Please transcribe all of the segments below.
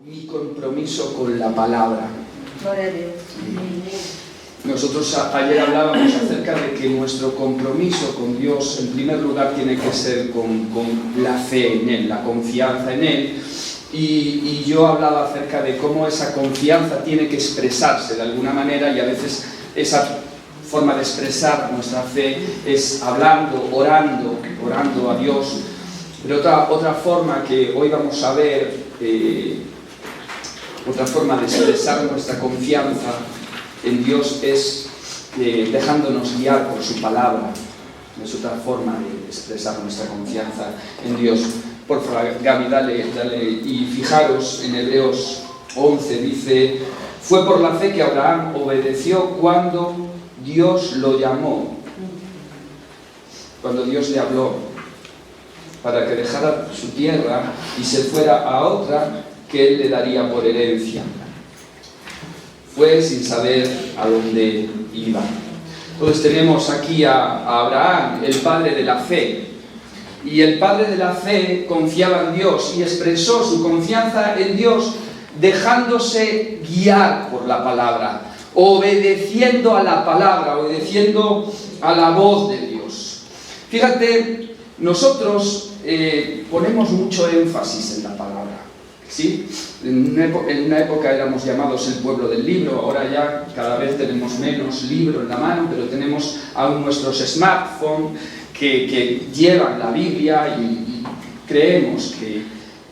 mi compromiso con la palabra. Gloria a Dios. Nosotros ayer hablábamos acerca de que nuestro compromiso con Dios, en primer lugar, tiene que ser con la fe en Él, la confianza en Él. Y yo hablaba acerca de cómo esa confianza tiene que expresarse de alguna manera, y a veces esa forma de expresar nuestra fe es hablando, orando a Dios. Pero otra forma que hoy vamos a ver, otra forma de expresar nuestra confianza en Dios es dejándonos guiar por su palabra. Es otra forma de expresar nuestra confianza en Dios. Por favor, Gaby, dale. Y fijaros, en Hebreos 11 dice: fue por la fe que Abraham obedeció cuando Dios lo llamó, cuando Dios le habló, para que dejara su tierra y se fuera a otra que él le daría por herencia. Fue sin saber a dónde iba. Entonces tenemos aquí a Abraham, el padre de la fe. Y el padre de la fe confiaba en Dios y expresó su confianza en Dios dejándose guiar por la palabra, obedeciendo a la palabra, obedeciendo a la voz de Dios. Fíjate, nosotros ponemos mucho énfasis en la palabra. ¿Sí? En una época éramos llamados el pueblo del libro, ahora ya cada vez tenemos menos libro en la mano, pero tenemos aún nuestros smartphones que llevan la Biblia, y creemos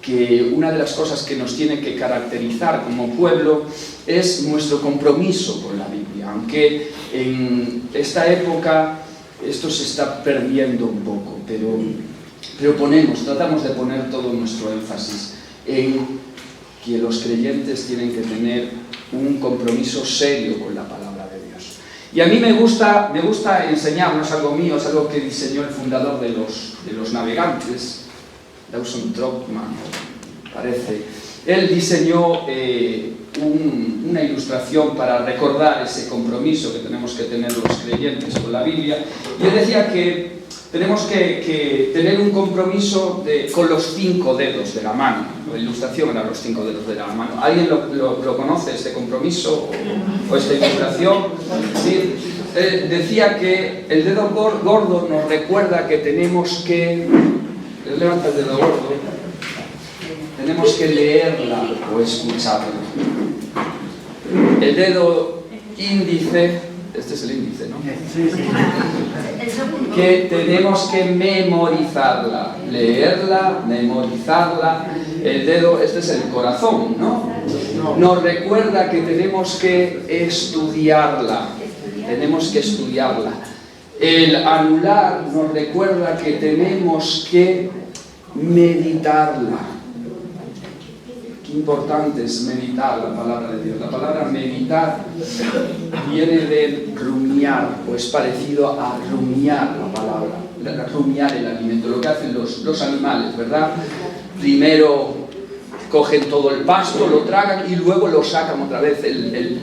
que una de las cosas que nos tiene que caracterizar como pueblo es nuestro compromiso con la Biblia, aunque en esta época esto se está perdiendo un poco, pero tratamos de poner todo nuestro énfasis en que los creyentes tienen que tener un compromiso serio con la palabra de Dios. Y a mí me gusta enseñar, no es algo mío, es algo que diseñó el fundador de los navegantes, Dawson Trotman, parece. Él diseñó una ilustración para recordar ese compromiso que tenemos que tener los creyentes con la Biblia. Y él decía que tenemos que tener un compromiso con los 5 dedos de la mano. La ilustración era los 5 dedos de la mano. ¿Alguien lo conoce, este compromiso o esta ilustración? ¿Sí? Decía que el dedo gordo nos recuerda que tenemos que... Levanta el dedo gordo. Tenemos que leerla o escucharla. El dedo índice... Este es el índice, ¿no? Sí. Que tenemos que memorizarla, leerla, memorizarla. El dedo, este es el corazón, ¿no? Nos recuerda que tenemos que estudiarla. Tenemos que estudiarla. El anular nos recuerda que tenemos que meditarla. Qué importante es meditar la palabra de Dios. La palabra meditar viene de rumiar, o es parecido a rumiar la palabra, rumiar el alimento, lo que hacen los animales, ¿verdad? Primero cogen todo el pasto, lo tragan y luego lo sacan otra vez,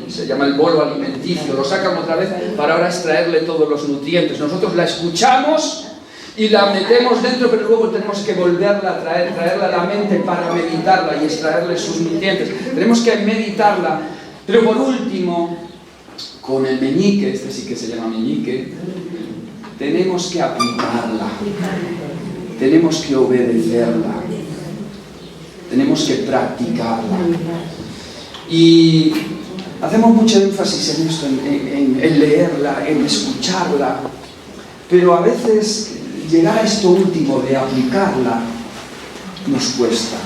se llama el bolo alimenticio, lo sacan otra vez para ahora extraerle todos los nutrientes. Nosotros la escuchamos y la metemos dentro, pero luego tenemos que volverla a traerla a la mente para meditarla y extraerle sus nutrientes. Tenemos que meditarla, pero por último, con el meñique, este sí que se llama meñique, tenemos que aplicarla, tenemos que obedecerla, tenemos que practicarla. Y hacemos mucho énfasis en esto, en leerla, en escucharla, pero a veces llegar a esto último de aplicarla nos cuesta.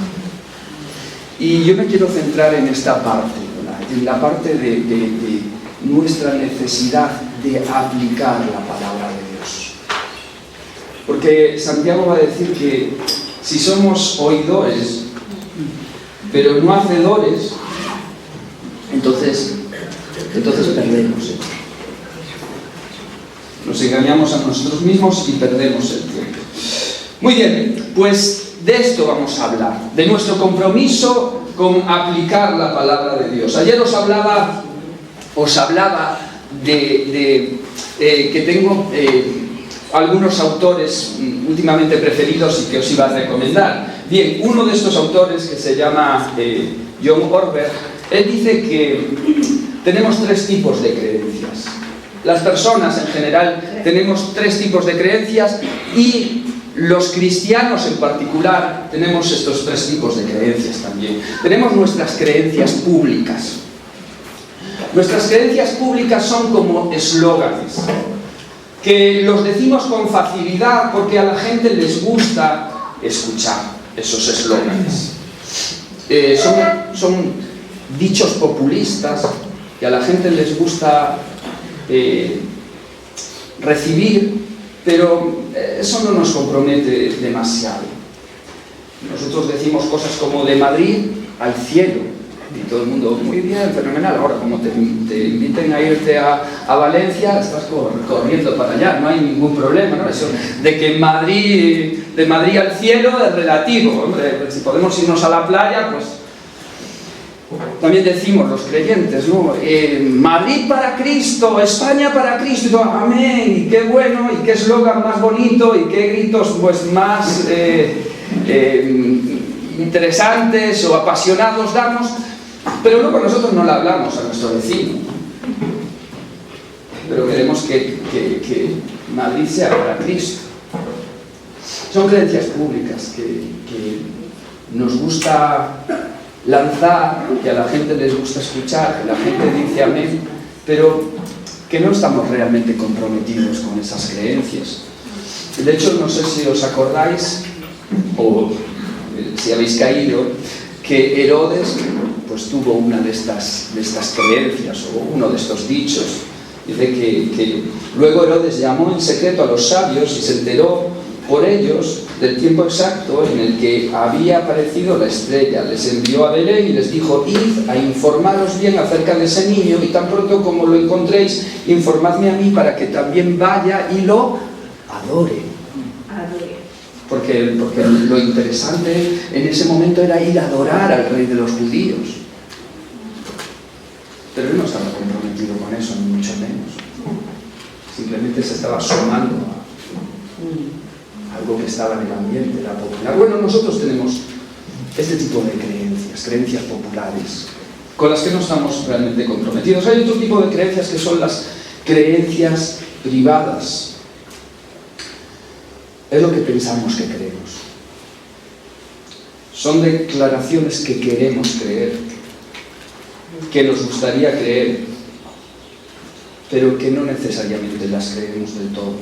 Y yo me quiero centrar en esta parte, ¿verdad? En la parte de nuestra necesidad de aplicar la palabra de Dios. Porque Santiago va a decir que si somos oidores, pero no hacedores, entonces perdemos. Nos engañamos a nosotros mismos y perdemos el tiempo. Muy bien, pues de esto vamos a hablar, de nuestro compromiso con aplicar la palabra de Dios. Ayer os hablaba de que tengo algunos autores últimamente preferidos y que os iba a recomendar. Bien, uno de estos autores, que se llama John Orberg, él dice que tenemos 3 tipos de creencias. Las personas en general tenemos 3 tipos de creencias y los cristianos en particular tenemos estos 3 tipos de creencias también. Tenemos nuestras creencias públicas. Nuestras creencias públicas son como eslóganes, que los decimos con facilidad porque a la gente les gusta escuchar esos eslóganes. Son dichos populistas que a la gente les gusta recibir, pero eso no nos compromete demasiado. Nosotros decimos cosas como de Madrid al cielo, y todo el mundo, muy bien, fenomenal. Ahora, como te inviten a irte a Valencia, estás corriendo para allá, no hay ningún problema, ¿no? Eso de que de Madrid al cielo es relativo, hombre, si podemos irnos a la playa, pues también decimos los creyentes, ¿no? Madrid para Cristo, España para Cristo, amén, y qué bueno, y qué eslogan más bonito, y qué gritos pues más interesantes o apasionados damos, pero luego nosotros no le hablamos a nuestro vecino. Pero queremos que Madrid sea para Cristo. Son creencias públicas que nos gusta lanzar, que a la gente les gusta escuchar, que la gente dice amén, pero que no estamos realmente comprometidos con esas creencias. De hecho, no sé si os acordáis, o si habéis caído, que Herodes pues tuvo una de estas creencias, o uno de estos dichos. Dice que luego Herodes llamó en secreto a los sabios y se enteró por ellos del tiempo exacto en el que había aparecido la estrella. Les envió a Belén y les dijo: id a informaros bien acerca de ese niño, y tan pronto como lo encontréis, informadme a mí para que también vaya y lo adore. Porque lo interesante en ese momento era ir a adorar al rey de los judíos. Pero él no estaba comprometido con eso, ni mucho menos. Simplemente se estaba sumando a algo que estaba en el ambiente, era popular. Bueno, nosotros tenemos este tipo de creencias populares, con las que no estamos realmente comprometidos. Hay otro tipo de creencias que son las creencias privadas. Es lo que pensamos que creemos. Son declaraciones que queremos creer, que nos gustaría creer, pero que no necesariamente las creemos del todo.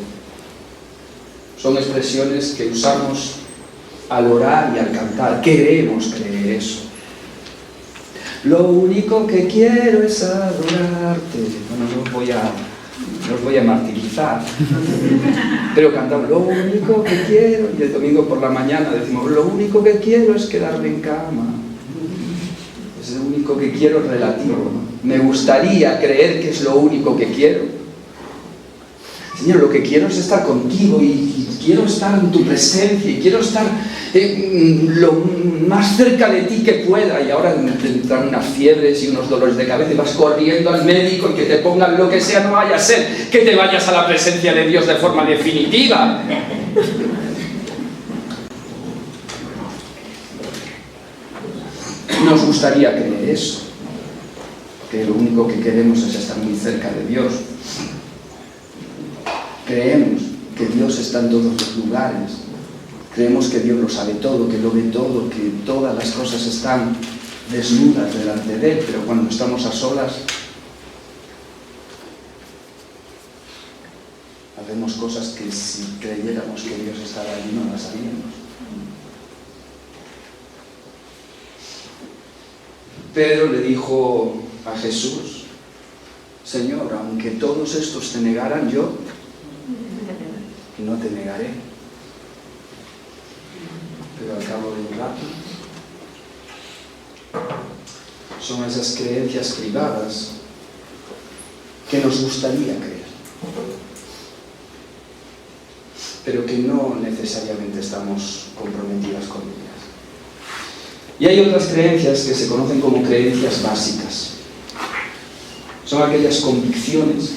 Son expresiones que usamos al orar y al cantar. Queremos creer eso. Lo único que quiero es adorarte. Bueno, no os voy a martirizar, pero cantamos: lo único que quiero, y el domingo por la mañana decimos: lo único que quiero es quedarme en cama. Es lo único que quiero relativo, ¿no? Me gustaría creer que es lo único que quiero. Señor, lo que quiero es estar contigo, y quiero estar en tu presencia, y quiero estar lo más cerca de ti que pueda. Y ahora te entran unas fiebres y unos dolores de cabeza y vas corriendo al médico y que te pongan lo que sea. No vaya a ser que te vayas a la presencia de Dios de forma definitiva. Nos gustaría creer eso, que lo único que queremos es estar muy cerca de Dios. Creemos que Dios está en todos los lugares. Creemos que Dios lo sabe todo, que lo ve todo, que todas las cosas están desnudas delante de Él, pero cuando estamos a solas, hacemos cosas que si creyéramos que Dios estaba allí no las haríamos. Pedro le dijo a Jesús: Señor, aunque todos estos te negaran, yo no te negaré. Pero al cabo de un rato, son esas creencias privadas que nos gustaría creer, pero que no necesariamente estamos comprometidas con ellas. Y hay otras creencias que se conocen como creencias básicas. Son aquellas convicciones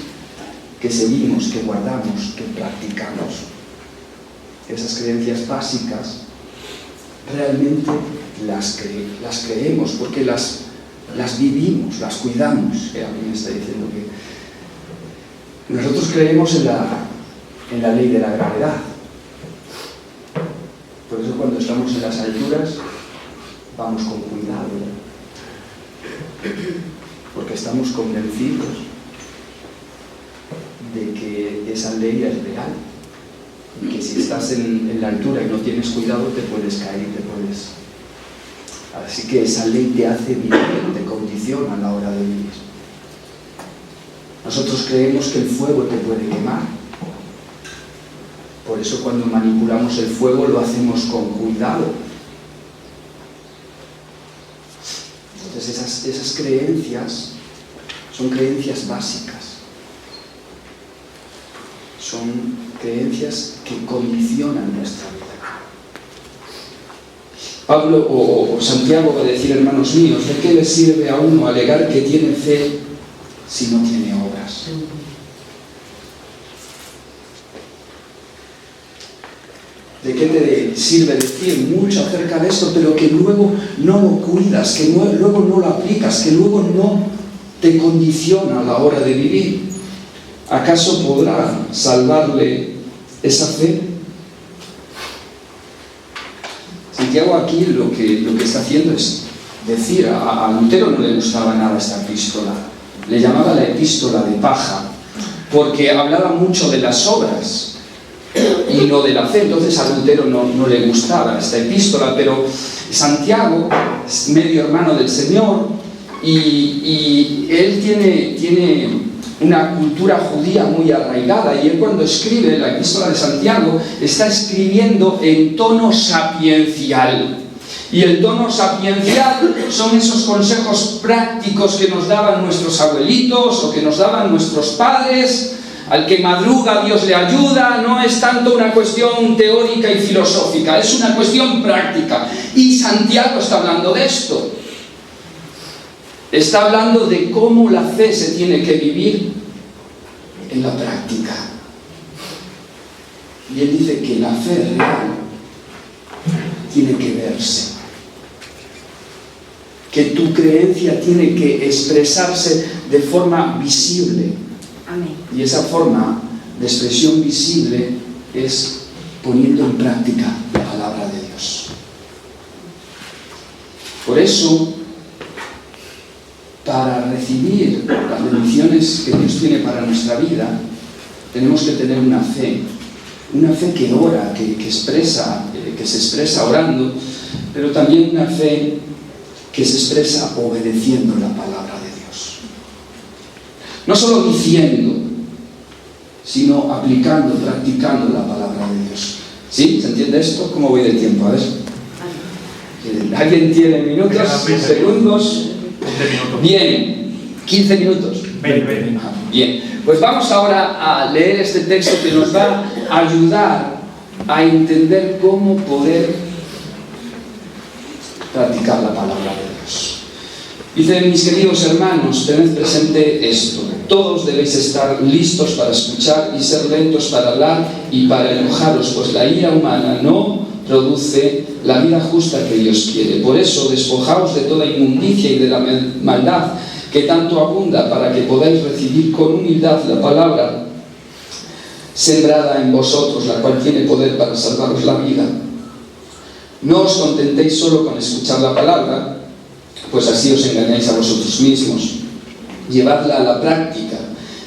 que seguimos, que guardamos, que practicamos. Esas creencias básicas realmente las creemos, porque las vivimos, las cuidamos. A mí me está diciendo que nosotros creemos en la ley de la gravedad. Por eso cuando estamos en las alturas vamos con cuidado, porque estamos convencidos de que esa ley es real y que si estás en la altura y no tienes cuidado te puedes caer y te puedes... Así que esa ley te hace vivir, te condiciona a la hora de vivir. Nosotros creemos que el fuego te puede quemar. Por eso cuando manipulamos el fuego lo hacemos con cuidado. Entonces esas creencias son creencias básicas. Son creencias que condicionan nuestra vida. Pablo o Santiago va a decir, hermanos míos, ¿de qué le sirve a uno alegar que tiene fe si no tiene obras? ¿De qué te sirve decir mucho acerca de esto, pero que luego no lo cuidas, que luego no lo aplicas, que luego no te condiciona a la hora de vivir? ¿Acaso podrá salvarle esa fe? Santiago aquí lo que está haciendo es decir, a Lutero no le gustaba nada esta epístola, le llamaba la epístola de paja, porque hablaba mucho de las obras y no de la fe. Entonces a Lutero no le gustaba esta epístola, pero Santiago es medio hermano del Señor y él tiene una cultura judía muy arraigada, y él cuando escribe la epístola de Santiago está escribiendo en tono sapiencial. Y el tono sapiencial son esos consejos prácticos que nos daban nuestros abuelitos o que nos daban nuestros padres. Al que madruga Dios le ayuda. No es tanto una cuestión teórica y filosófica, es una cuestión práctica. Y Santiago está hablando de esto. Está hablando de cómo la fe se tiene que vivir en la práctica. Y él dice que la fe real tiene que verse. Que tu creencia tiene que expresarse de forma visible. Amén. Y esa forma de expresión visible es poniendo en práctica la palabra de Dios. Por eso, para recibir las bendiciones que Dios tiene para nuestra vida, tenemos que tener una fe que ora, que se expresa orando, pero también una fe que se expresa obedeciendo la palabra de Dios. No solo diciendo, sino aplicando, practicando la palabra de Dios. ¿Sí? ¿Se entiende esto? ¿Cómo voy de tiempo? A ver. ¿Alguien tiene minutos? ¿Segundos? 20 minutos. Bien, 15 minutos. 20. Bien, pues vamos ahora a leer este texto que nos va a ayudar a entender cómo poder practicar la palabra de Dios. Dice, mis queridos hermanos, tened presente esto. Todos debéis estar listos para escuchar y ser lentos para hablar y para enojaros, pues la ira humana no produce la vida justa que Dios quiere. Por eso, despojaos de toda inmundicia y de la maldad que tanto abunda, para que podáis recibir con humildad la palabra sembrada en vosotros, la cual tiene poder para salvaros la vida. No os contentéis solo con escuchar la palabra, pues así os engañáis a vosotros mismos. Llevadla a la práctica.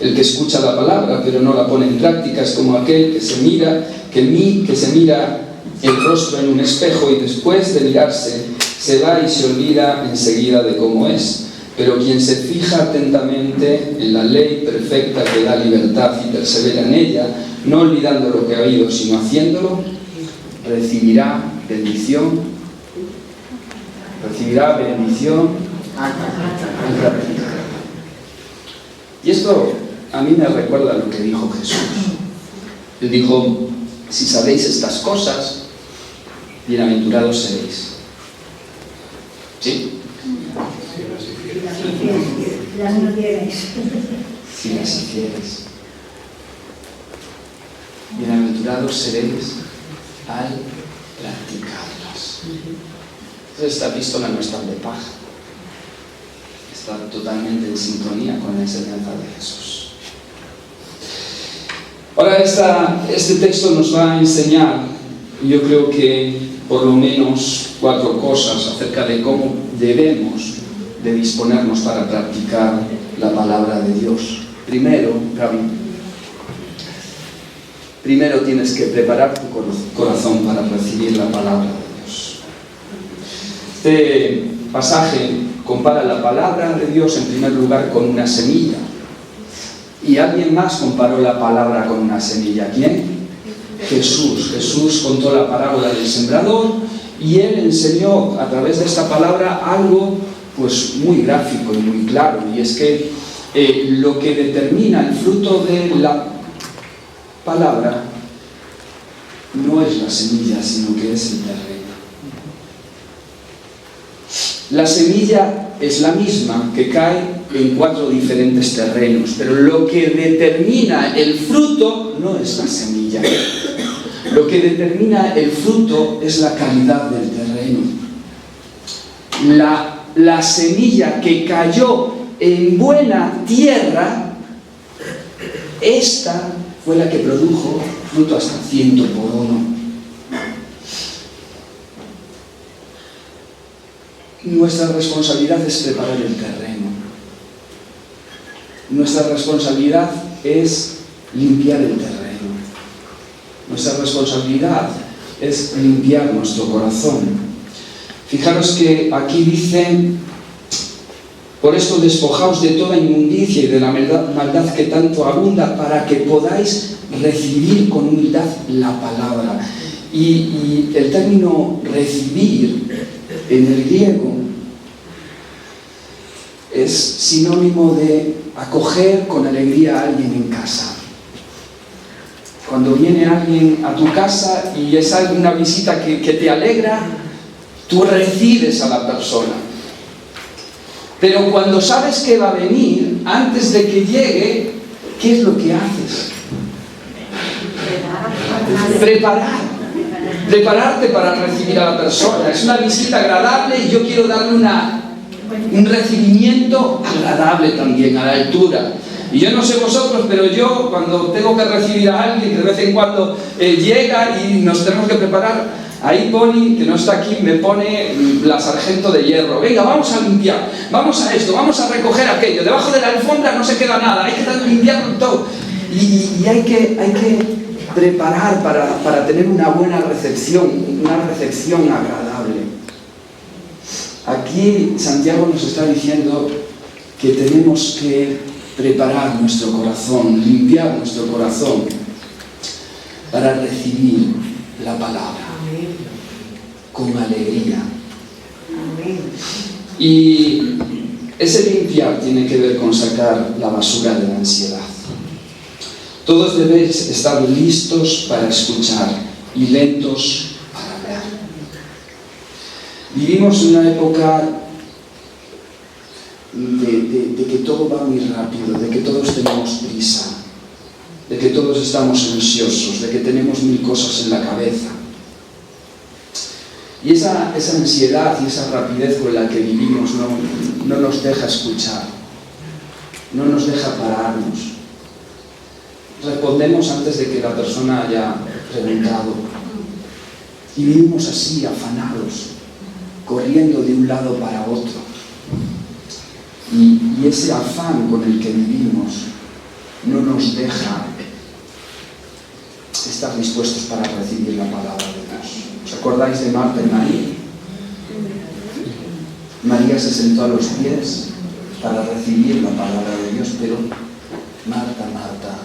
El que escucha la palabra pero no la pone en práctica es como aquel que se mira el rostro en un espejo y después de mirarse se va y se olvida enseguida de cómo es. Pero quien se fija atentamente en la ley perfecta que da libertad y persevera en ella, no olvidando lo que ha oído sino haciéndolo, recibirá bendición en práctica. Y esto a mí me recuerda a lo que dijo Jesús. Él dijo, si sabéis estas cosas, bienaventurados seréis. ¿Sí? Las no tienes. Si las hiciereis. Bienaventurados seréis al practicarlas. Esta epístola no es tan de paja. Está totalmente en sintonía con la enseñanza de Jesús. Ahora, este texto nos va a enseñar, yo creo que por lo menos 4 cosas acerca de cómo debemos de disponernos para practicar la palabra de Dios. Primero, Gaby, tienes que preparar tu corazón para recibir la palabra de Dios. Este pasaje compara la palabra de Dios en primer lugar con una semilla. Y alguien más comparó la palabra con una semilla. ¿Quién? Jesús. Jesús contó la parábola del sembrador y él enseñó a través de esta palabra algo pues muy gráfico y muy claro, y es que lo que determina el fruto de la palabra no es la semilla, sino que es el terreno. La semilla es la misma que cae en 4 diferentes terrenos, pero lo que determina el fruto no es la semilla. Lo que determina el fruto es la calidad del terreno. La semilla que cayó en buena tierra, esta fue la que produjo fruto hasta 100 por 1. Nuestra responsabilidad es preparar el terreno. Nuestra responsabilidad es limpiar el terreno. Nuestra responsabilidad es limpiar nuestro corazón. Fijaros que aquí dice: por esto despojaos de toda inmundicia y de la maldad que tanto abunda, para que podáis recibir con humildad la palabra. Y el término recibir en el griego es sinónimo de acoger con alegría a alguien en casa. Cuando viene alguien a tu casa y es una visita que te alegra, tú recibes a la persona. Pero cuando sabes que va a venir, antes de que llegue, ¿qué es lo que haces? Prepararte para recibir a la persona. Es una visita agradable y yo quiero darle un recibimiento agradable también, a la altura. Y yo no sé vosotros, pero yo cuando tengo que recibir a alguien que de vez en cuando llega y nos tenemos que preparar, ahí Pony, que no está aquí, me pone la sargento de hierro. Venga, vamos a limpiar, vamos a esto, vamos a recoger aquello. Debajo de la alfombra no se queda nada, hay que limpiarlo todo. Y hay que preparar para tener una buena recepción, una recepción agradable. Aquí Santiago nos está diciendo que tenemos que preparar nuestro corazón, limpiar nuestro corazón para recibir la palabra con alegría. Y ese limpiar tiene que ver con sacar la basura de la ansiedad. Todos debéis estar listos para escuchar y lentos para hablar. Vivimos una época de que todo va muy rápido, de que todos tenemos prisa, de que todos estamos ansiosos, de que tenemos 1000 cosas en la cabeza. Y esa ansiedad y esa rapidez con la que vivimos no nos deja escuchar, no nos deja pararnos. Respondemos antes de que la persona haya preguntado. Y vivimos así, afanados, corriendo de un lado para otro. Y ese afán con el que vivimos no nos deja estar dispuestos para recibir la palabra de Dios. ¿Os acordáis de Marta y María? María se sentó a los pies para recibir la palabra de Dios, pero Marta, Marta,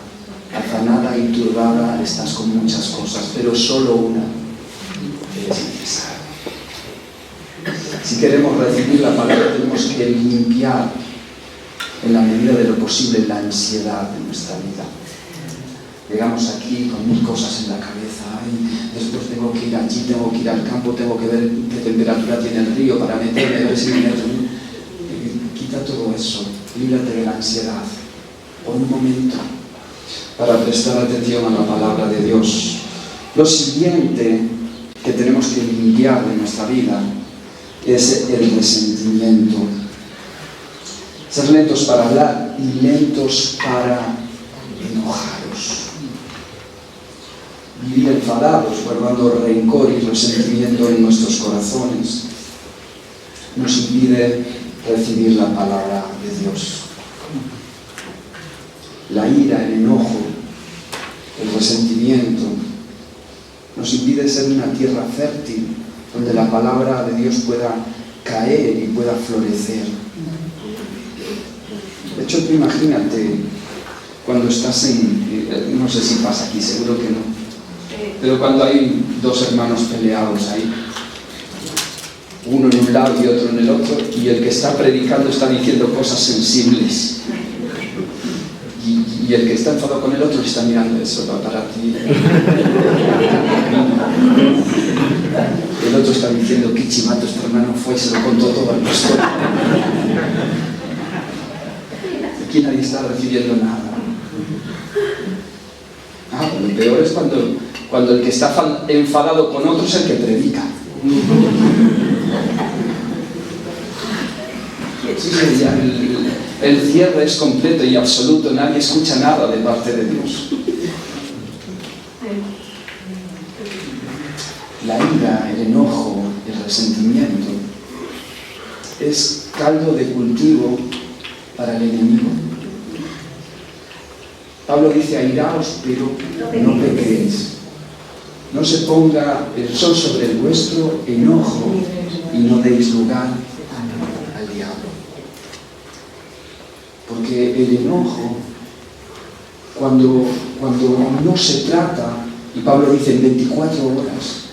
afanada y turbada estás con muchas cosas, pero solo una es necesaria. Si queremos recibir la palabra, tenemos que limpiar en la medida de lo posible la ansiedad de nuestra vida. Llegamos aquí con 1000 cosas en la cabeza. Ay, después tengo que ir allí, tengo que ir al campo, tengo que ver qué temperatura tiene el río para meterme, a ver si me meto. Quita todo eso, líbrate de la ansiedad por un momento para prestar atención a la palabra de Dios. Lo siguiente que tenemos que limpiar de nuestra vida es el resentimiento. Ser lentos para hablar y lentos para enojaros. Vivir enfadados, guardando rencor y resentimiento en nuestros corazones, nos impide recibir la palabra de Dios. La ira, el enojo, el resentimiento nos impide ser una tierra fértil donde la palabra de Dios pueda caer y pueda florecer. De hecho, tú imagínate cuando estás no sé si pasa aquí, seguro que no, pero cuando hay dos hermanos peleados ahí, uno en un lado y otro en el otro, y el que está predicando está diciendo cosas sensibles, y el que está enfadado con el otro está mirando, eso va para ti. El otro está diciendo, qué chivato este hermano fue y se lo contó todo al pastor. Aquí nadie está recibiendo nada. Lo peor es cuando el que está enfadado con otro es el que predica. Sí, ya el cierre es completo y absoluto, nadie escucha nada de parte de Dios. La ira, el enojo, el resentimiento es caldo de cultivo para el enemigo. Pablo dice, airaos, pero no pequéis. No se ponga el sol sobre el vuestro enojo y no deis lugar al diablo. Porque el enojo, cuando no se trata, y Pablo dice en 24 horas,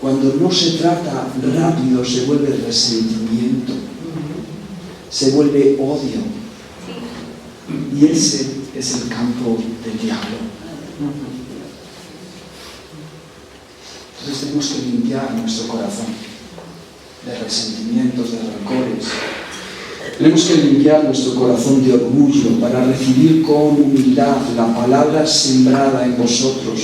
cuando no se trata rápido se vuelve resentimiento, se vuelve odio. Y ese es el campo del diablo. Entonces tenemos que limpiar nuestro corazón de resentimientos, de rencores. Tenemos que limpiar nuestro corazón de orgullo para recibir con humildad la palabra sembrada en vosotros.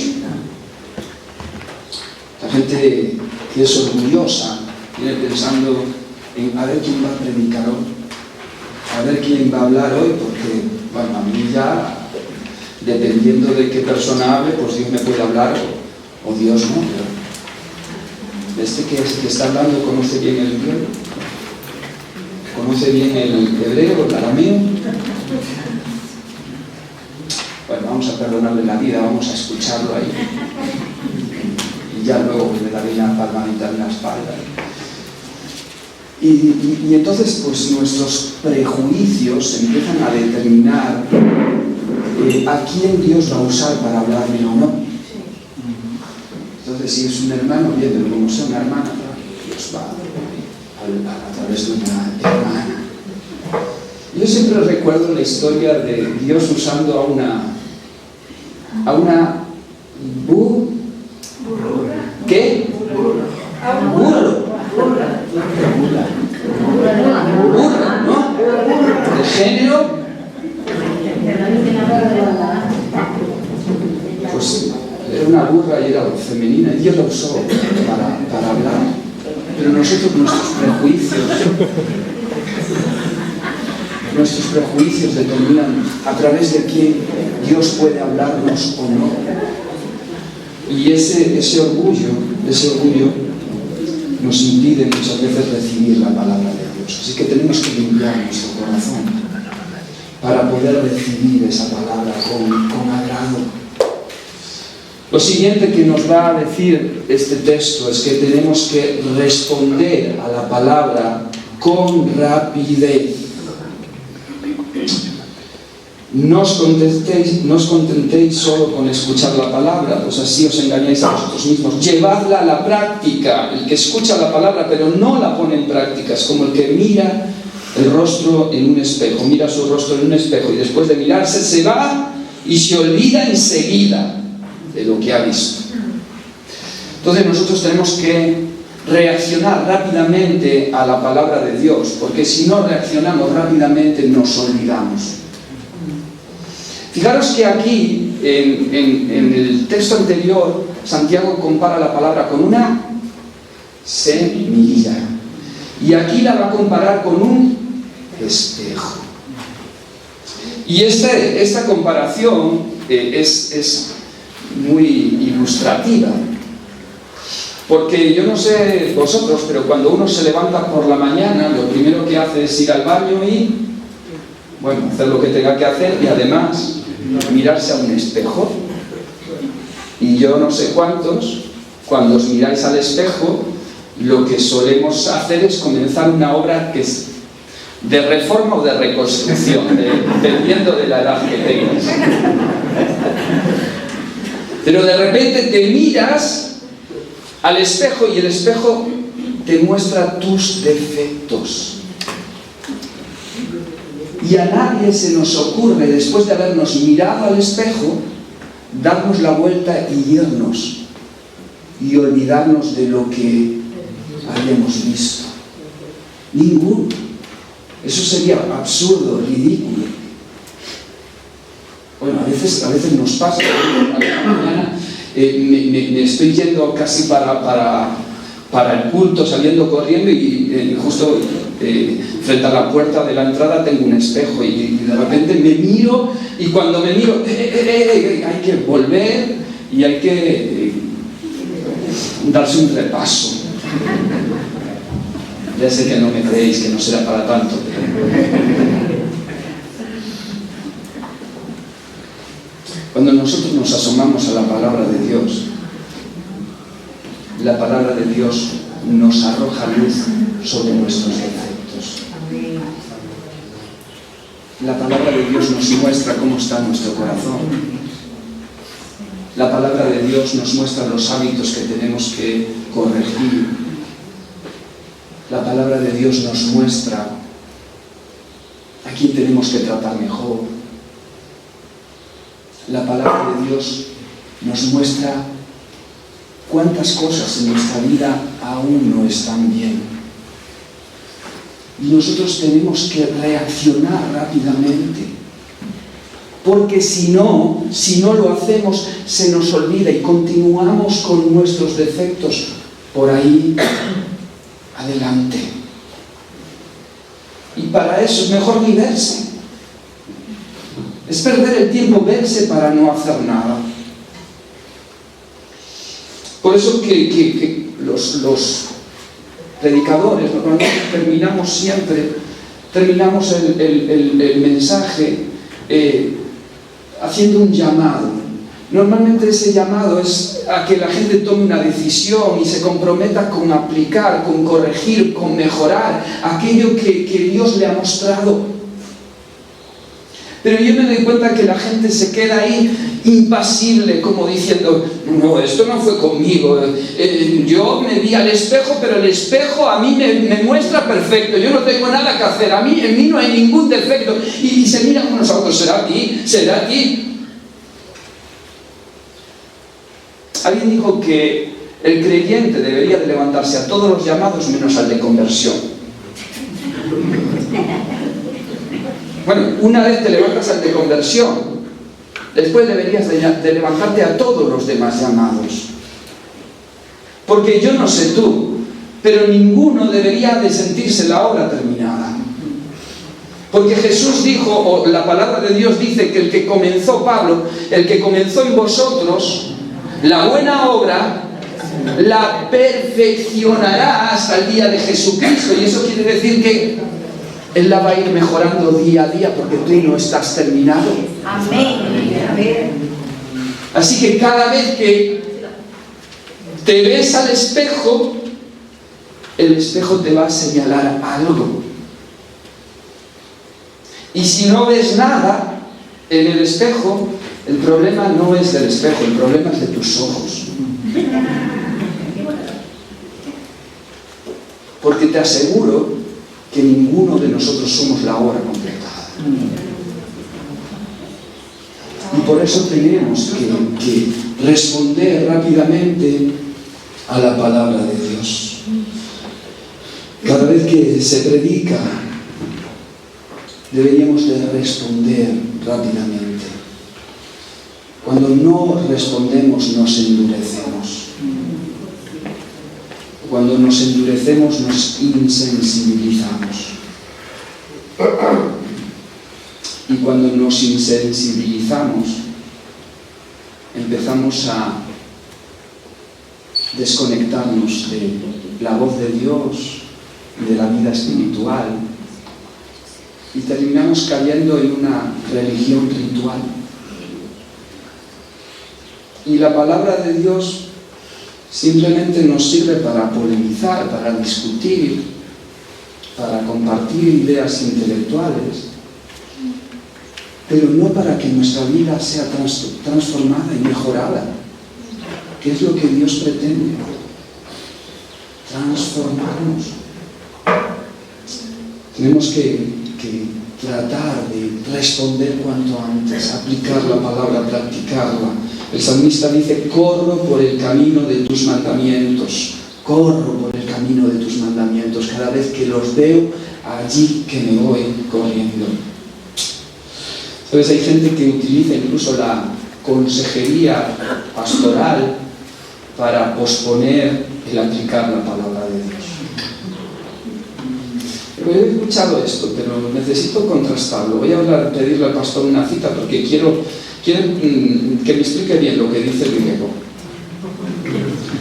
La gente que es orgullosa viene pensando en a ver quién va a predicar hoy, a ver quién va a hablar hoy, porque, bueno, a mí ya, dependiendo de qué persona hable, pues Dios me puede hablar o Dios no. Pero este que está hablando conoce bien el griego, conoce bien el hebreo, el arameo. Bueno, vamos a perdonarle la vida, vamos a escucharlo ahí. Y ya luego le daré una palmadita en la espalda. Y entonces, pues nuestros prejuicios empiezan a determinar a quién Dios va a usar para hablarme o no. Entonces, si es un hermano, bien, pero como sea una hermana, Dios va a través de una hermana. Yo siempre recuerdo la historia de Dios usando a una ¿qué? Burro, ¿no? De género. Pues era una burra y era femenina, y Dios la usó para hablar. Pero nosotros, nuestros prejuicios determinan a través de quién Dios puede hablarnos o no. Y ese orgullo nos impide muchas veces recibir la palabra de Dios. Así que tenemos que limpiar nuestro corazón para poder recibir esa palabra con agrado. Lo siguiente que nos va a decir este texto es que tenemos que responder a la palabra con rapidez. No os contentéis solo con escuchar la palabra, pues así os engañáis a vosotros mismos. Llevadla a la práctica. El que escucha la palabra pero no la pone en práctica es como el que mira el rostro en un espejo, mira su rostro en un espejo y después de mirarse se va y se olvida enseguida de lo que ha visto. Entonces nosotros tenemos que reaccionar rápidamente a la palabra de Dios, porque si no reaccionamos rápidamente nos olvidamos. Fijaros que aquí, en el texto anterior, Santiago compara la palabra con una se mira. Y aquí la va a comparar con un espejo. Y esta comparación es muy ilustrativa. Porque yo no sé vosotros, pero cuando uno se levanta por la mañana, lo primero que hace es ir al baño y, bueno, hacer lo que tenga que hacer y además mirarse a un espejo. Y yo no sé cuántos, cuando os miráis al espejo, lo que solemos hacer es comenzar una obra que es de reforma o de reconstrucción, dependiendo de la edad que tengas. Pero de repente te miras al espejo y el espejo te muestra tus defectos. Y a nadie se nos ocurre, después de habernos mirado al espejo, darnos la vuelta y irnos y olvidarnos de lo que habíamos visto. Ninguno. Eso sería absurdo, ridículo. Bueno, a veces nos pasa. A la mañana me estoy yendo casi para el culto, saliendo corriendo y justo frente a la puerta de la entrada tengo un espejo y de repente me miro y cuando me miro hay que volver y hay que darse un repaso. Ya sé que no me creéis, que no será para tanto, cuando nosotros nos asomamos a la palabra de Dios, la palabra de Dios nos arroja luz sobre nuestros defectos. La palabra de Dios nos muestra cómo está nuestro corazón. La palabra de Dios nos muestra los hábitos que tenemos que corregir. La palabra de Dios nos muestra a quién tenemos que tratar mejor. La palabra de Dios nos muestra cuántas cosas en nuestra vida aún no están bien. Y nosotros tenemos que reaccionar rápidamente. Porque si no lo hacemos, se nos olvida y continuamos con nuestros defectos por ahí adelante. Y para eso es mejor ni verse. Es perder el tiempo verse para no hacer nada. Por eso que los predicadores normalmente terminamos el mensaje haciendo un llamado. Normalmente ese llamado es a que la gente tome una decisión y se comprometa con aplicar, con corregir, con mejorar aquello que Dios le ha mostrado. Pero yo me doy cuenta que la gente se queda ahí impasible, como diciendo, no, esto no fue conmigo, yo me vi al espejo, pero el espejo a mí me muestra perfecto, yo no tengo nada que hacer, en mí no hay ningún defecto, y se miran unos a otros, será a ti. Alguien dijo que el creyente debería de levantarse a todos los llamados menos al de conversión. Bueno, una vez te levantas al de conversión, después deberías de levantarte a todos los demás llamados. Porque yo no sé tú, pero ninguno debería de sentirse la obra terminada. Porque Jesús dijo, o la palabra de Dios dice que el que comenzó Pablo, el que comenzó en vosotros, la buena obra la perfeccionará hasta el día de Jesucristo. Y eso quiere decir que Él la va a ir mejorando día a día porque tú no estás terminado. Amén. Así que cada vez que te ves al espejo, el espejo te va a señalar algo. Y si no ves nada en el espejo, el problema no es del espejo, el problema es de tus ojos. Porque te aseguro que ninguno de nosotros somos la obra completada. Y por eso tenemos que responder rápidamente a la palabra de Dios. Cada vez que se predica, deberíamos de responder rápidamente. Cuando no respondemos, nos endurecemos. cuando nos endurecemos, nos insensibilizamos. Y cuando nos insensibilizamos, empezamos a desconectarnos de la voz de Dios y de la vida espiritual y terminamos cayendo en una religión ritual. Y la palabra de Dios simplemente nos sirve para polemizar, para discutir, para compartir ideas intelectuales, pero no para que nuestra vida sea transformada y mejorada, que es lo que Dios pretende, transformarnos. Tenemos que tratar de responder cuanto antes, aplicar la palabra, practicarla. El salmista dice: corro por el camino de tus mandamientos, corro por el camino de tus mandamientos. Cada vez que los veo, allí que me voy corriendo. ¿Sabes? Hay gente que utiliza incluso la consejería pastoral para posponer el aplicar la palabra de Dios. He escuchado esto, pero necesito contrastarlo. Voy a pedirle al pastor una cita porque quiero que me explique bien lo que dice el griego.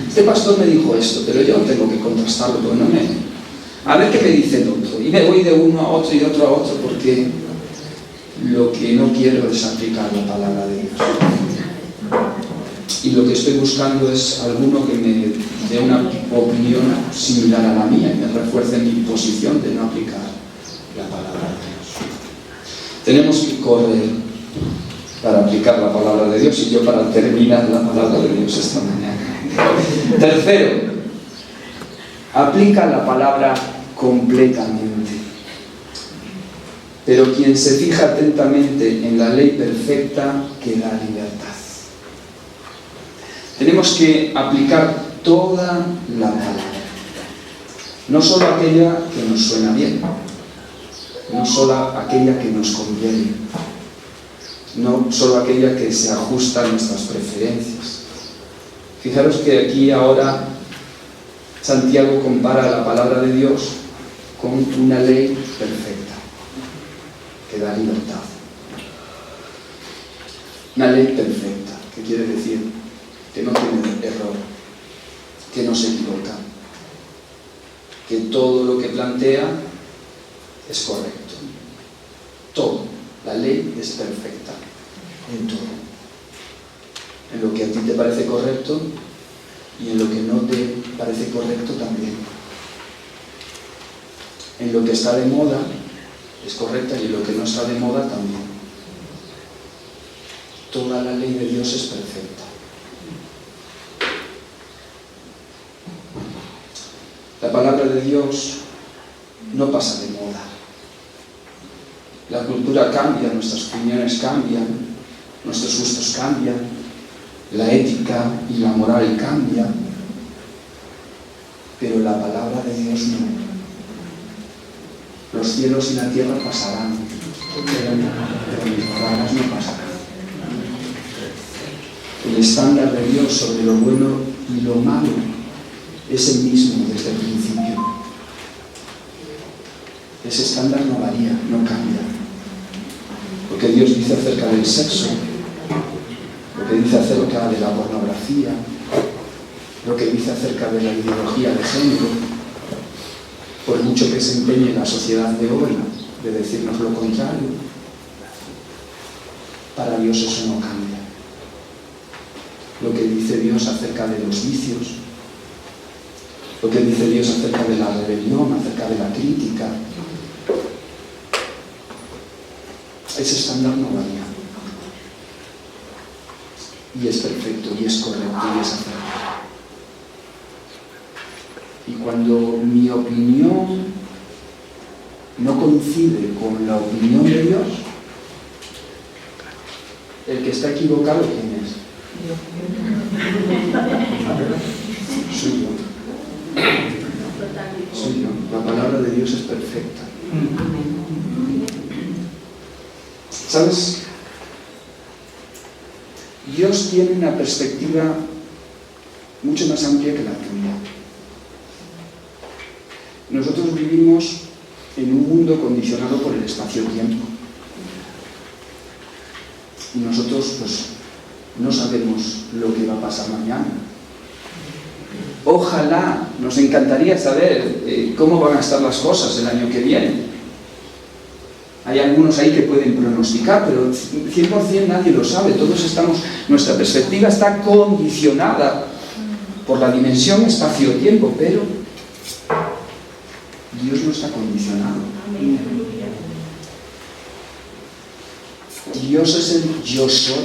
Este pastor me dijo esto, pero yo tengo que contrastarlo porque no me... A ver qué me dice el otro. Y me voy de uno a otro y de otro a otro porque lo que no quiero es aplicar la palabra de Dios. Y lo que estoy buscando es alguno que me dé una opinión similar a la mía y me refuerce mi posición de no aplicar la palabra de Dios. Tenemos que correr para aplicar la palabra de Dios y yo para terminar la palabra de Dios esta mañana. Tercero, aplica la palabra completamente. Pero quien se fija atentamente en la ley perfecta que da libertad. Tenemos que aplicar toda la palabra, no solo aquella que nos suena bien, no solo aquella que nos conviene, no solo aquella que se ajusta a nuestras preferencias. Fijaros que aquí ahora Santiago compara la palabra de Dios con una ley perfecta que da libertad. Una ley perfecta, ¿qué quiere decir? Que no tiene error, que no se equivoca, que todo lo que plantea es correcto. Todo. La ley es perfecta en todo. En lo que a ti te parece correcto y en lo que no te parece correcto también. En lo que está de moda es correcta y en lo que no está de moda también. Toda la ley de Dios es perfecta. La palabra de Dios no pasa de moda. La cultura cambia, nuestras opiniones cambian, nuestros gustos cambian, la ética y la moral cambian, pero la palabra de Dios no. Los cielos y la tierra pasarán, pero mis palabras no pasarán. El estándar de Dios sobre lo bueno y lo malo es el mismo desde el principio. Ese estándar no varía, no cambia. Lo que Dios dice acerca del sexo, lo que dice acerca de la pornografía, lo que dice acerca de la ideología de género, por mucho que se empeñe la sociedad de hoy de decirnos lo contrario, para Dios eso no cambia. Lo que dice Dios acerca de los vicios, lo que dice Dios acerca de la rebelión, acerca de la crítica, ese estándar no varía. Y es perfecto, y es correcto, y es acertado. Y cuando mi opinión no coincide con la opinión de Dios, el que está equivocado, ¿quién es? Soy yo. Soy yo. La palabra de Dios es perfecta. ¿Sabes? Dios tiene una perspectiva mucho más amplia que la tuya. Nosotros vivimos en un mundo condicionado por el espacio-tiempo. Y nosotros, pues, no sabemos lo que va a pasar mañana. Ojalá, nos encantaría saber cómo van a estar las cosas el año que viene. Hay algunos ahí que pueden pronosticar, pero 100% nadie lo sabe. Todos estamos, nuestra perspectiva está condicionada por la dimensión espacio-tiempo, pero Dios no está condicionado. Dios es el yo soy.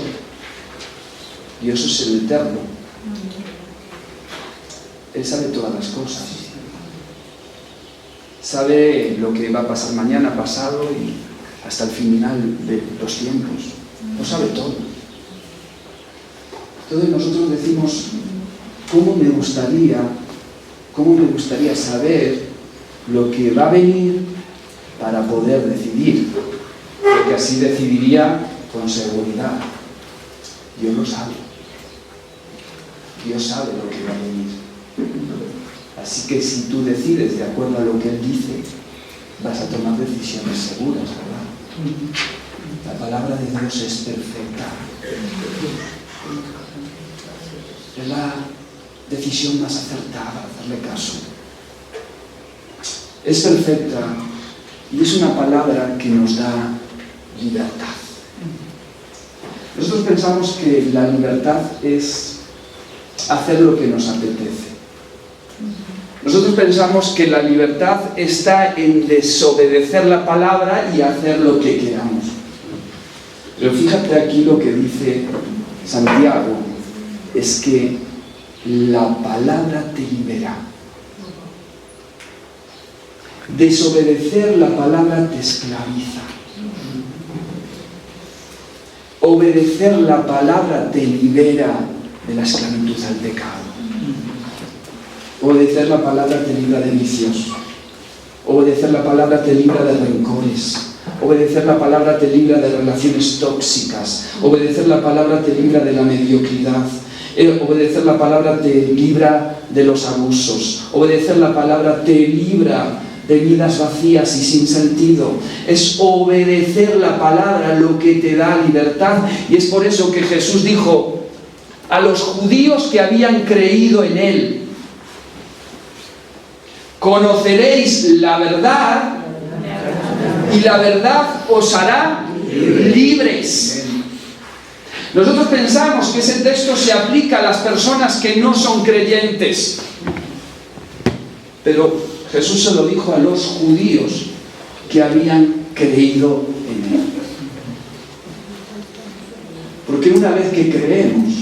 Dios es el eterno. Él sabe todas las cosas. Sabe lo que va a pasar mañana, pasado y hasta el final de los tiempos. Lo sabe todo. Entonces nosotros decimos, ¿cómo me gustaría saber lo que va a venir para poder decidir? Porque así decidiría con seguridad. Dios lo sabe. Dios sabe lo que va a venir. Así que si tú decides de acuerdo a lo que Él dice, vas a tomar decisiones seguras, ¿verdad? La palabra de Dios es perfecta. Es la decisión más acertada, darle caso. Es perfecta y es una palabra que nos da libertad. Nosotros pensamos que la libertad es hacer lo que nos apetece. Nosotros pensamos que la libertad está en desobedecer la palabra y hacer lo que queramos. Pero fíjate aquí lo que dice Santiago, es que la palabra te libera. Desobedecer la palabra te esclaviza. Obedecer la palabra te libera de la esclavitud al pecado. Obedecer la palabra te libra de vicios. Obedecer la palabra te libra de rencores. Obedecer la palabra te libra de relaciones tóxicas. Obedecer la palabra te libra de la mediocridad. Obedecer la palabra te libra de los abusos. Obedecer la palabra te libra de vidas vacías y sin sentido. Es obedecer la palabra lo que te da libertad. Y es por eso que Jesús dijo a los judíos que habían creído en Él: conoceréis la verdad y la verdad os hará libres. Nosotros pensamos que ese texto se aplica a las personas que no son creyentes, pero Jesús se lo dijo a los judíos que habían creído en Él. Porque una vez que creemos,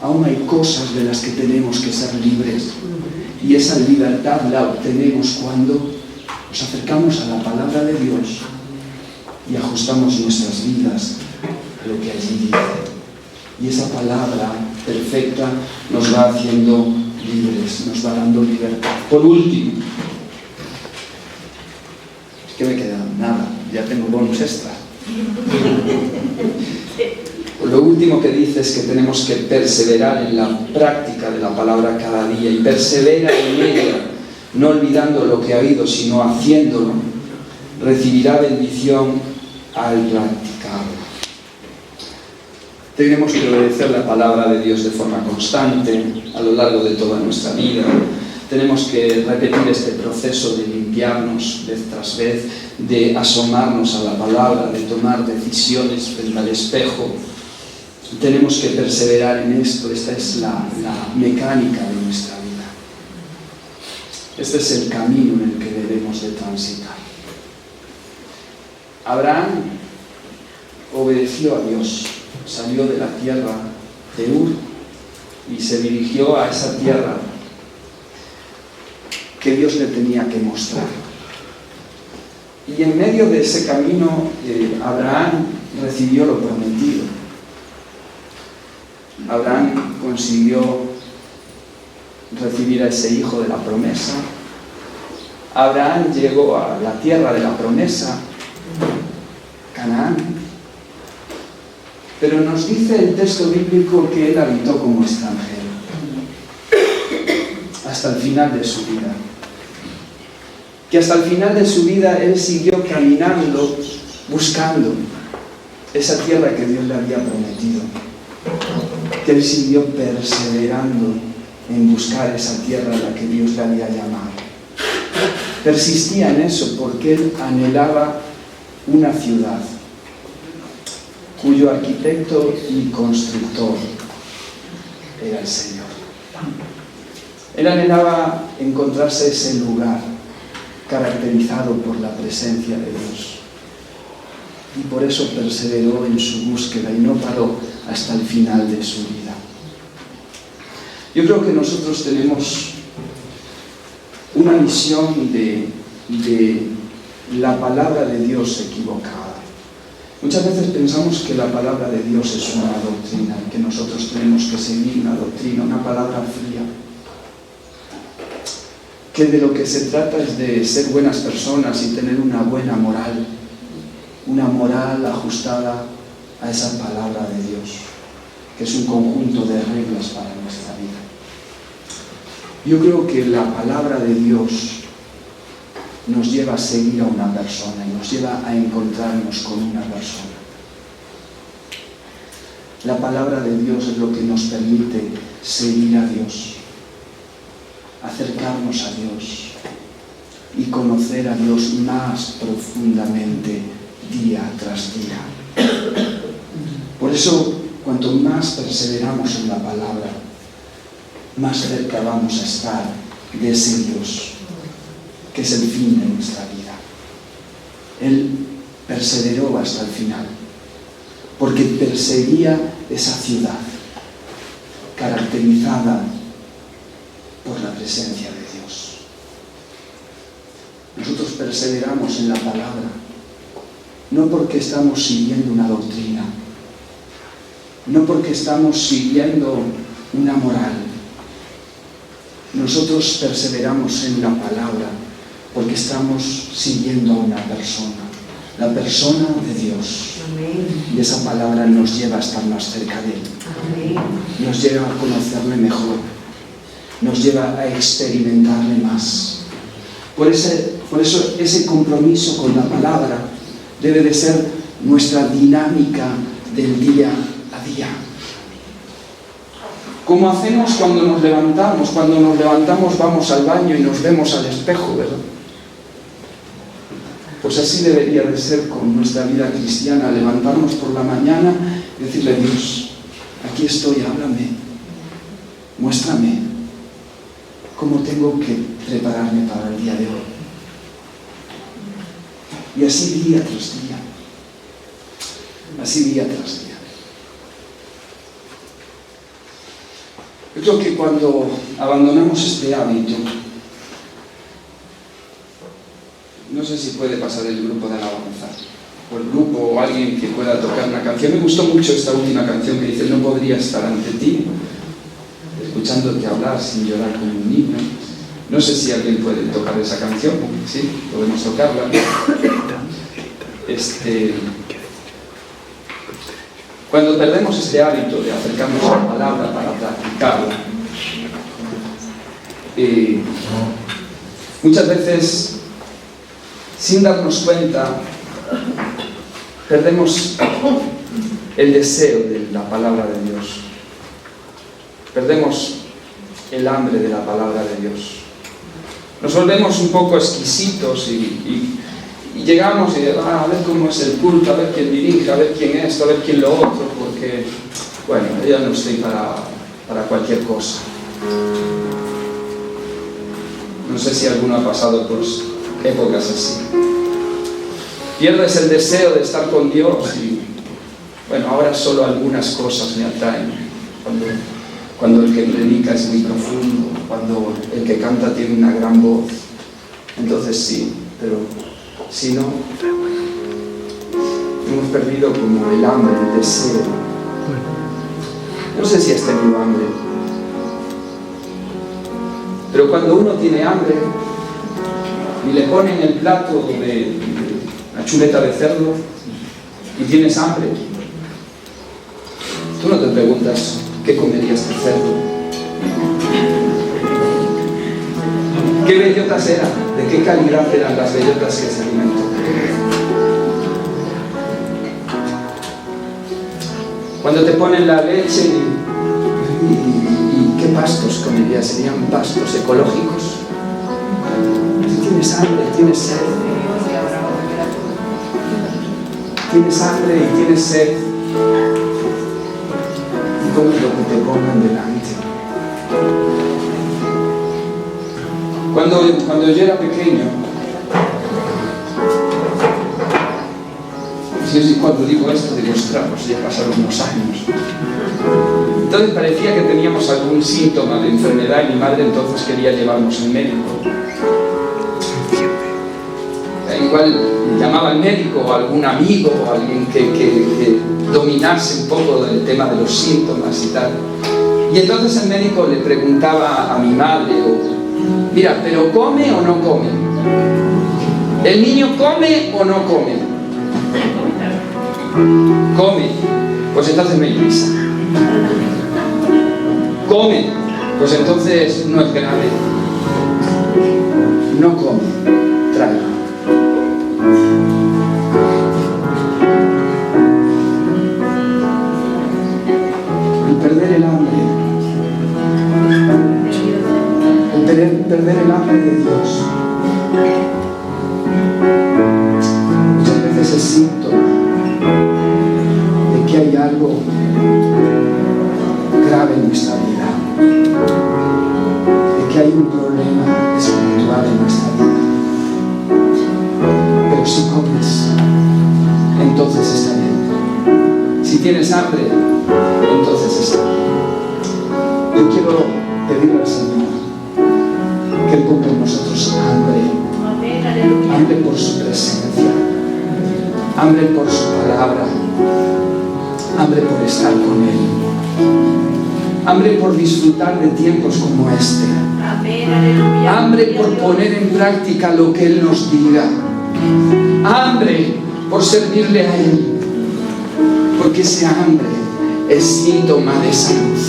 aún hay cosas de las que tenemos que ser libres. Y esa libertad la obtenemos cuando nos acercamos a la palabra de Dios y ajustamos nuestras vidas a lo que allí dice. Y esa palabra perfecta nos va haciendo libres, nos va dando libertad. Por último, ¿qué me queda? Nada, ya tengo bonus extra. Lo último que dice es que tenemos que perseverar en la práctica de la palabra cada día, y persevera en ella, no olvidando lo que ha oído, sino haciéndolo. Recibirá bendición al practicarlo. Tenemos que obedecer la palabra de Dios de forma constante a lo largo de toda nuestra vida. Tenemos que repetir este proceso de limpiarnos vez tras vez, de asomarnos a la palabra, de tomar decisiones frente al espejo. Tenemos que perseverar en esto. Esta es la mecánica de nuestra vida. Este es el camino en el que debemos de transitar. Abraham obedeció a Dios, salió de la tierra de Ur y se dirigió a esa tierra que Dios le tenía que mostrar. Y en medio de ese camino, Abraham recibió lo prometido. Abraham consiguió recibir a ese hijo de la promesa. Abraham llegó a la tierra de la promesa, Canaán. Pero nos dice el texto bíblico que él habitó como extranjero hasta el final de su vida. que hasta el final de su vida él siguió caminando, buscando esa tierra que Dios le había prometido, que él siguió perseverando en buscar esa tierra a la que Dios le había llamado. Persistía en eso porque él anhelaba una ciudad cuyo arquitecto y constructor era el Señor. Él anhelaba encontrarse ese lugar caracterizado por la presencia de Dios. Y por eso perseveró en su búsqueda y no paró hasta el final de su vida. Yo creo que nosotros tenemos una visión de la palabra de Dios equivocada. Muchas veces pensamos que la palabra de Dios es una doctrina y que nosotros tenemos que seguir una doctrina, una palabra fría. Que de lo que se trata es de ser buenas personas y tener una buena moral, una moral ajustada a esa palabra de Dios, que es un conjunto de reglas para nuestra vida. Yo creo que la palabra de Dios nos lleva a seguir a una persona y nos lleva a encontrarnos con una persona. La palabra de Dios es lo que nos permite seguir a Dios, acercarnos a Dios y conocer a Dios más profundamente día tras día. Por eso, cuanto más perseveramos en la palabra, más cerca vamos a estar de ese Dios, que es el fin de nuestra vida. Él perseveró hasta el final, porque perseguía esa ciudad caracterizada por la presencia de Dios. Nosotros perseveramos en la palabra, no porque estamos siguiendo una doctrina, no porque estamos siguiendo una moral. Nosotros perseveramos en la palabra porque estamos siguiendo a una persona, la persona de Dios. Amén. Y esa palabra nos lleva a estar más cerca de Él. Amén. Nos lleva a conocerle mejor, nos lleva a experimentarle más. Por eso ese compromiso con la palabra debe de ser nuestra dinámica del día a día. Como hacemos cuando nos levantamos. Cuando nos levantamos vamos al baño y nos vemos al espejo, ¿verdad? Pues así debería de ser con nuestra vida cristiana, levantarnos por la mañana y decirle: Dios, aquí estoy, háblame, muéstrame cómo tengo que prepararme para el día de hoy. Y así día tras día, así día tras día. Yo creo que cuando abandonamos este hábito, no sé si puede pasar el grupo de alabanza, o el grupo, o alguien que pueda tocar una canción. Me gustó mucho esta última canción que dice: no podría estar ante ti, escuchándote hablar sin llorar como un niño. No sé si alguien puede tocar esa canción. Sí, podemos tocarla. Cuando perdemos este hábito de acercarnos a la palabra para practicarla, muchas veces, sin darnos cuenta, perdemos el deseo de la palabra de Dios. Perdemos el hambre de la palabra de Dios. Nos volvemos un poco exquisitos y llegamos y a ver cómo es el culto, a ver quién dirige, a ver quién esto, a ver quién lo otro, porque, bueno, ya no estoy para cualquier cosa. No sé si alguno ha pasado por épocas así. Pierdes el deseo de estar con Dios y, bueno, ahora solo algunas cosas me atraen. Cuando el que predica es muy profundo, cuando el que canta tiene una gran voz, entonces sí, pero si no, hemos perdido como el hambre, el deseo. No sé si has tenido hambre, pero cuando uno tiene hambre y le ponen el plato de una chuleta de cerdo y tienes hambre, tú no te preguntas: ¿qué comerías de cerdo? ¿Qué bellotas eran? ¿De qué calidad eran las bellotas que se alimentó? Cuando te ponen la leche y ¿qué pastos comerías? ¿Serían pastos ecológicos? Si tienes hambre, tienes sed. Tienes hambre y tienes sed. Y comes lo que te pongan delante. Cuando yo era pequeño, cuando digo esto, digo, ostras, pues ya pasaron unos años. Entonces parecía que teníamos algún síntoma de enfermedad y mi madre entonces quería llevarnos al médico. Igual llamaba al médico o algún amigo o alguien que dominase un poco del tema de los síntomas y tal. Y entonces el médico le preguntaba a mi madre, mira, ¿pero come o no come? ¿El niño come o no come? Come, pues entonces no hay prisa. Come, pues entonces no es grave. No come, traga. El perder el hambre, perder el hambre de Dios, muchas veces es síntoma de que hay algo grave en nuestra vida, de que hay un problema espiritual en nuestra vida. Pero si comes, entonces está bien. Si tienes hambre, entonces está bien. Yo quiero pedirle al Señor que Él ponga en nosotros hambre por su presencia, hambre por su palabra, hambre por estar con Él, hambre por disfrutar de tiempos como este, hambre por poner en práctica lo que Él nos diga, hambre por servirle a Él, porque ese hambre es síntoma de salud.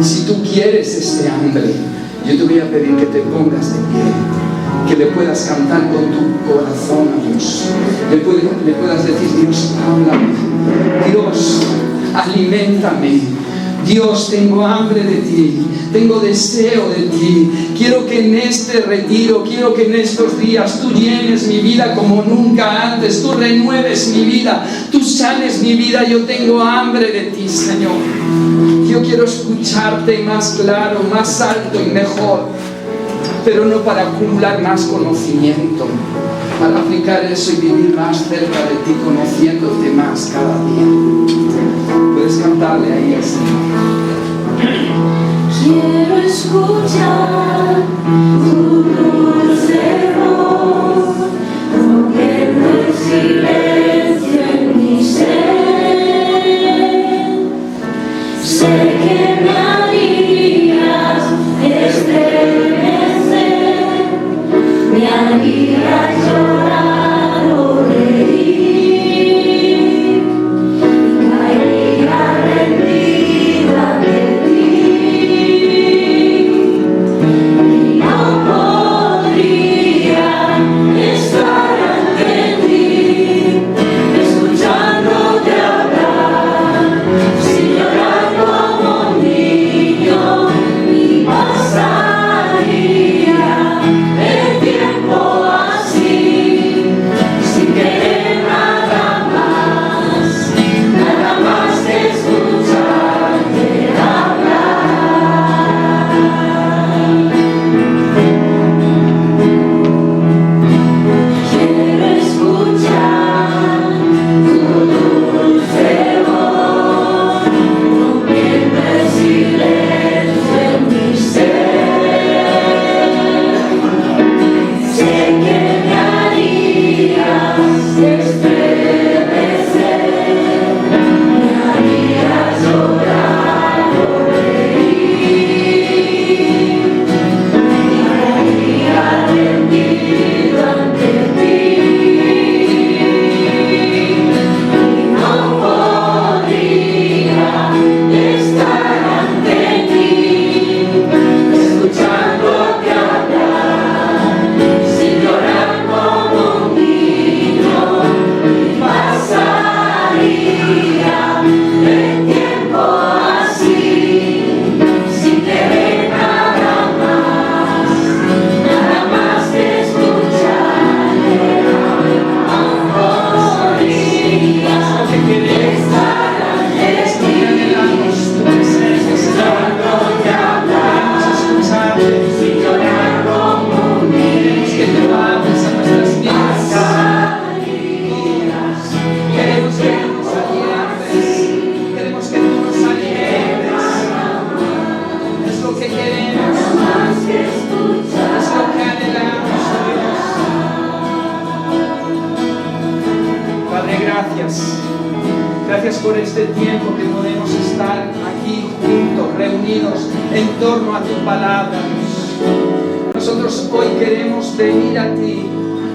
Y si tú quieres este hambre, yo te voy a pedir que te pongas de pie, que le puedas cantar con tu corazón a Dios, le puedas decir: Dios, háblame, Dios, aliméntame, Dios, tengo hambre de ti, tengo deseo de ti, quiero que en este retiro, quiero que en estos días tú llenes mi vida como nunca antes, tú renueves mi vida, tú sanes mi vida. Yo tengo hambre de ti, Señor. Yo quiero escucharte más claro, más alto y mejor, pero no para acumular más conocimiento, para aplicar eso y vivir más cerca de ti, conociéndote más cada día. Puedes cantarle ahí al Señor. Quiero escuchar tu dulce voz, rompiendo el silencio en mi ser. Sé que me harías estremecer, me harías llorar o reír, y caería rendida ante ti, y no por este tiempo que podemos estar aquí juntos, reunidos en torno a tu palabra. Nosotros hoy queremos venir a ti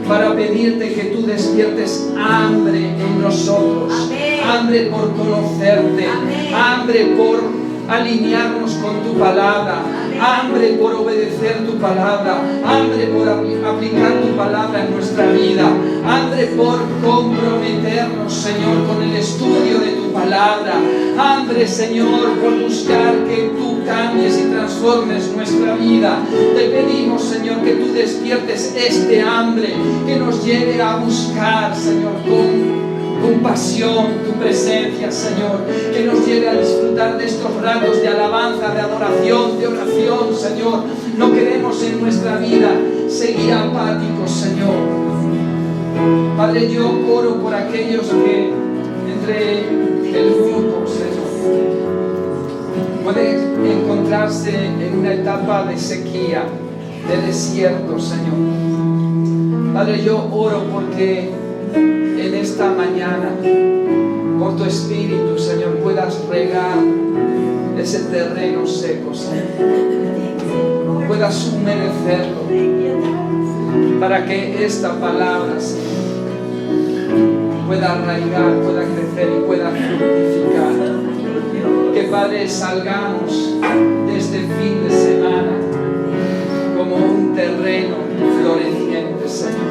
para pedirte que tú despiertes hambre en nosotros. Amén. Hambre por conocerte. Amén. Hambre por alinearnos con tu palabra. Hambre por obedecer tu palabra. Hambre por aplicar tu palabra en nuestra vida. Hambre por comprometernos, Señor, con el estudio de tu palabra. Hambre, Señor, por buscar que tú cambies y transformes nuestra vida. Te pedimos, Señor, que tú despiertes este hambre, que nos lleve a buscar, Señor, con pasión tu presencia, Señor, que nos lleve a disfrutar de estos ratos de alabanza, de adoración, de oración, Señor. No queremos en nuestra vida seguir apáticos, Señor. Padre, yo oro por aquellos que entre el grupo, Señor, pueden encontrarse en una etapa de sequía, de desierto, Señor. Padre, yo oro porque en esta mañana, por tu Espíritu, Señor, puedas regar ese terreno seco, Señor. Puedas humedecerlo para que esta palabra, Señor, pueda arraigar, pueda crecer y pueda fructificar. Que, Padre, salgamos de este fin de semana como un terreno floreciente, Señor.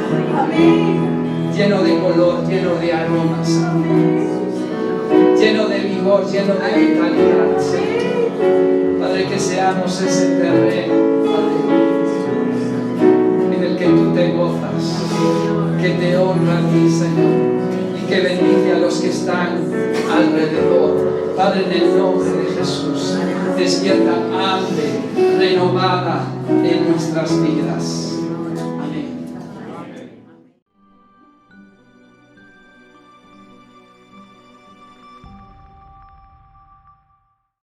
Lleno de color, lleno de aromas, lleno de vigor, lleno de vitalidad, Señor. Padre, que seamos ese terreno, Padre, en el que tú te gozas, que te honra a ti, Señor, y que bendice a los que están alrededor. Padre, en el nombre de Jesús, despierta hambre renovada en nuestras vidas.